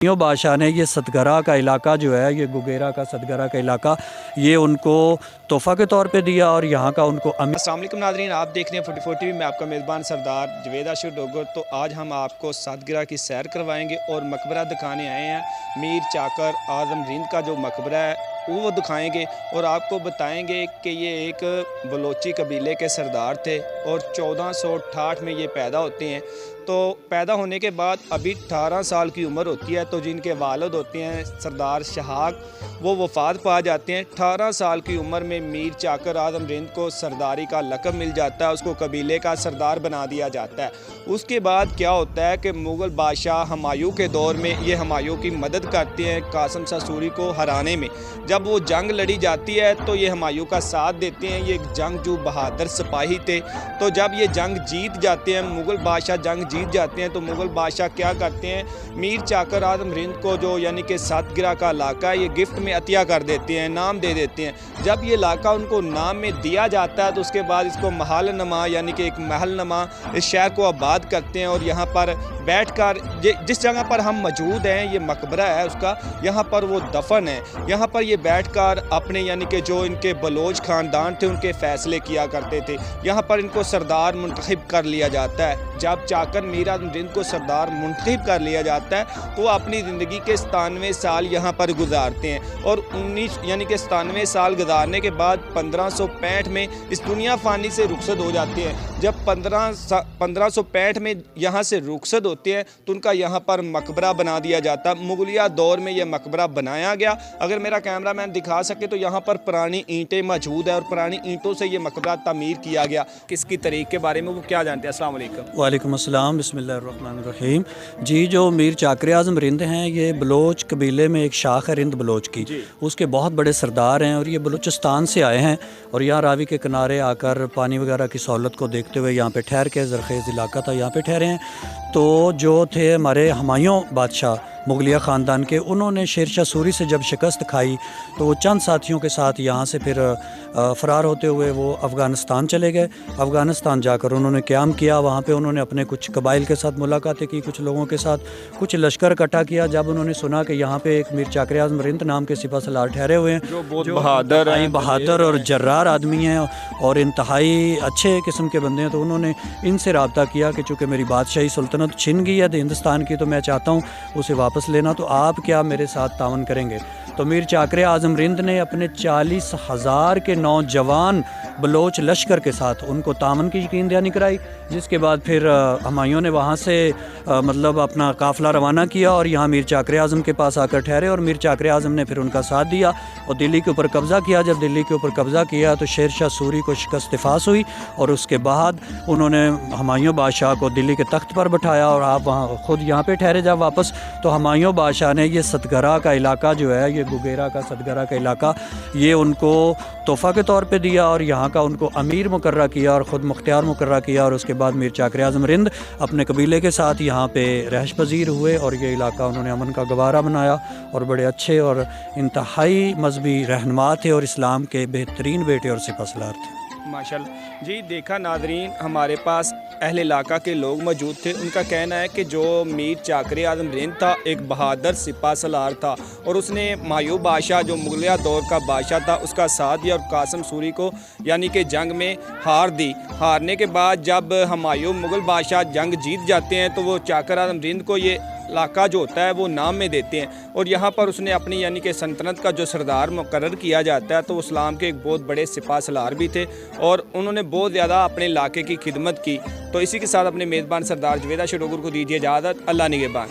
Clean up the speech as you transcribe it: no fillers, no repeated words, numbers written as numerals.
यो बादशाह ने ये सतगरा का इलाका जो है, ये गुगेरा का सतगरा का इलाका, ये उनको तोहफ़ा के तौर पे दिया और यहाँ का उनको अस्सलाम वालेकुम नाज़रीन, आप देख रहे हैं 44 टीवी में आपका मेज़बान सरदार जवेद आशिर डोगर। तो आज हम आपको सतगरा की सैर करवाएंगे और मकबरा दिखाने आए हैं। मीर चाकर आज़म रिंद का जो मकबरा है वो दिखाएंगे और आपको बताएंगे कि ये एक बलोची कबीले के सरदार थे और 1468 में ये पैदा होते हैं। तो पैदा होने के बाद अभी 18 साल की उम्र होती है, तो जिनके वालिद होते हैं सरदार शहाक, वो वफ़ात पा जाते हैं। 18 साल की उम्र में मीर चाकर आज़म रिंद को सरदारी का लक़ब मिल जाता है, उसको कबीले का सरदार बना दिया जाता है। उसके बाद क्या होता है कि मुग़ल बादशाह हुमायूं के दौर में ये हुमायूं की मदद करते हैं कासिम शाह सूरी को हराने में। जब वो जंग लड़ी जाती है तो ये हुमायूं का साथ देते हैं। ये जंगजू बहादुर सिपाही थे। तो जब ये जंग जीत जाते हैं, मुग़ल बादशाह जंग जीत जाते हैं, तो मुग़ल बादशाह क्या करते हैं, मीर चाकर आज़म रिंद को जो यानी कि सतगरा का इलाका है, ये गिफ्ट में अतिया कर देते हैं, नाम दे देते हैं। जब ये इलाका उनको नाम में दिया जाता है तो उसके बाद इसको महल नमा यानी कि एक महल नमा इस शहर को आबाद करते हैं। और यहाँ पर बैठकर जिस जगह पर हम मौजूद हैं, ये मकबरा है उसका, यहाँ पर वो दफन है। यहाँ पर ये बैठकर अपने यानी कि जो इनके बलोच ख़ानदान थे उनके फ़ैसले किया करते थे। यहाँ पर इनको सरदार मुंतखब कर लिया जाता है। जब चाकर मीर आज़म रिंद को सरदार मुंतखब कर लिया जाता है तो अपनी ज़िंदगी के 97 साल यहाँ पर गुजारते हैं। और 19 यानी कि 97 साल गुजारने के बाद 1565 में इस दुनिया फ़ानी से रुखसत हो जाते हैं। जब 1565 में यहाँ से रुखसत होते हैं तो उनका यहाँ पर मकबरा बना दिया जाता है। मुगलिया दौर में यह मकबरा बनाया गया। अगर मेरा कैमरा मैन दिखा सके तो यहाँ पर पुरानी ईंटें मौजूद है और पुरानी ईंटों से ये मकबरा तमीर किया गया। किसकी तरीक़ के बारे में वो क्या जानते हैं? अस्सलाम वालेकुम। वालेकुम अस्सलाम, बिस्मिल्लाहिर्रहमानिर्रहीम। जी, जो मीर चाकर आज़म रिंद हैं, ये बलोच कबीले में एक शाख है रिंद बलोच की, उसके बहुत बड़े सरदार हैं और ये बलूचिस्तान से आए हैं और यहाँ रावी के किनारे आकर पानी वगैरह की सहूलत को देखते हुए यहाँ पे ठहर के, ज़रख़ेज़ इलाका था, यहाँ पे ठहरे हैं। तो जो थे हमारे हुमायूं बादशाह मुगलिया ख़ानदान के, उन्होंने शेरशाह सूरी से जब शिकस्त खाई तो वो चंद साथियों के साथ यहाँ से फिर फ़रार होते हुए वो अफ़गानिस्तान चले गए। अफ़गानिस्तान जाकर उन्होंने क़याम किया। वहाँ पे उन्होंने अपने कुछ कबाइल के साथ मुलाकातें की, कुछ लोगों के साथ, कुछ लश्कर इकट्ठा किया। जब उन्होंने सुना कि यहाँ पे एक मीर चाकर आज़म रिंद नाम के सिपह सलार ठहरे हुए हैं, जो बहादुर और जर्रार आदमी हैं और इंतहाई अच्छे किस्म के बंदे हैं, तो उन्होंने इनसे रब्ता किया कि चूँकि मेरी बादशाही सुल्तनत छिन गई है हिंदुस्तान की, तो मैं चाहता हूँ उसे वापस लेना, तो आप क्या मेरे साथ तावन करेंगे? तो मीर चाकर आज़म रिंद ने अपने 40,000 के नौजवान बलोच लश्कर के साथ उनको तावन की यकीन दहानी कराई। जिसके बाद फिर हुमायूं ने वहाँ से मतलब अपना काफ़िला रवाना किया और यहाँ मीर चाकर आज़म के पास आकर ठहरे और मीर चाकर आज़म ने फिर उनका साथ दिया और दिल्ली के ऊपर कब्ज़ा किया। जब दिल्ली के ऊपर कब्ज़ा किया तो शेरशाह सूरी को शिकस्त फास हुई और उसके बाद उन्होंने हुमायूं बादशाह को दिल्ली के तख्त पर बैठाया और आप वहाँ ख़ुद यहाँ पे ठहरे जब वापस। तो हुमायूं बादशाह ने ये सतगरा का इलाका जो है, ये गुगेरा का सतगरा का इलाका, ये उनको तोहफ़ा के तौर पे दिया और यहाँ का उनको अमीर मुकर्रर किया और ख़ुद मुख्तियार मुकर्रर किया। और उसके बाद मीर चाकर आज़म रिंद अपने कबीले के साथ यहाँ पे रहश पजीर हुए और ये इलाका उन्होंने अमन का गवारा बनाया और बड़े अच्छे और इंतहाई मजहबी रहनुमा थे और इस्लाम के बेहतरीन बेटे और सिपहसालार थे। माशाल्लाह जी, देखा नाज़रीन, हमारे पास अहले इलाका के लोग मौजूद थे। उनका कहना है कि जो मीर चाकर आज़म रिंद था एक बहादुर सिपह सलार था और उसने हुमायूं बादशाह जो मुगलिया दौर का बादशाह था उसका साथ दिया और कासिम सूरी को यानी कि जंग में हार दी। हारने के बाद जब हुमायूं मुग़ल बादशाह जंग जीत जाते हैं तो वो चाकर आज़म रिंद को ये इलाका जो होता है वो नाम में देते हैं और यहाँ पर उसने अपनी यानी कि सल्तनत का जो सरदार मुकर्रर किया जाता है। तो वो इस्लाम के एक बहुत बड़े सिपह सलार भी थे और उन्होंने बहुत ज़्यादा अपने इलाके की खिदमत की। तो इसी के साथ अपने मेज़बान सरदार जवेद आशिर डोगर को दीजिए इजाज़त। अल्लाह निगहबान।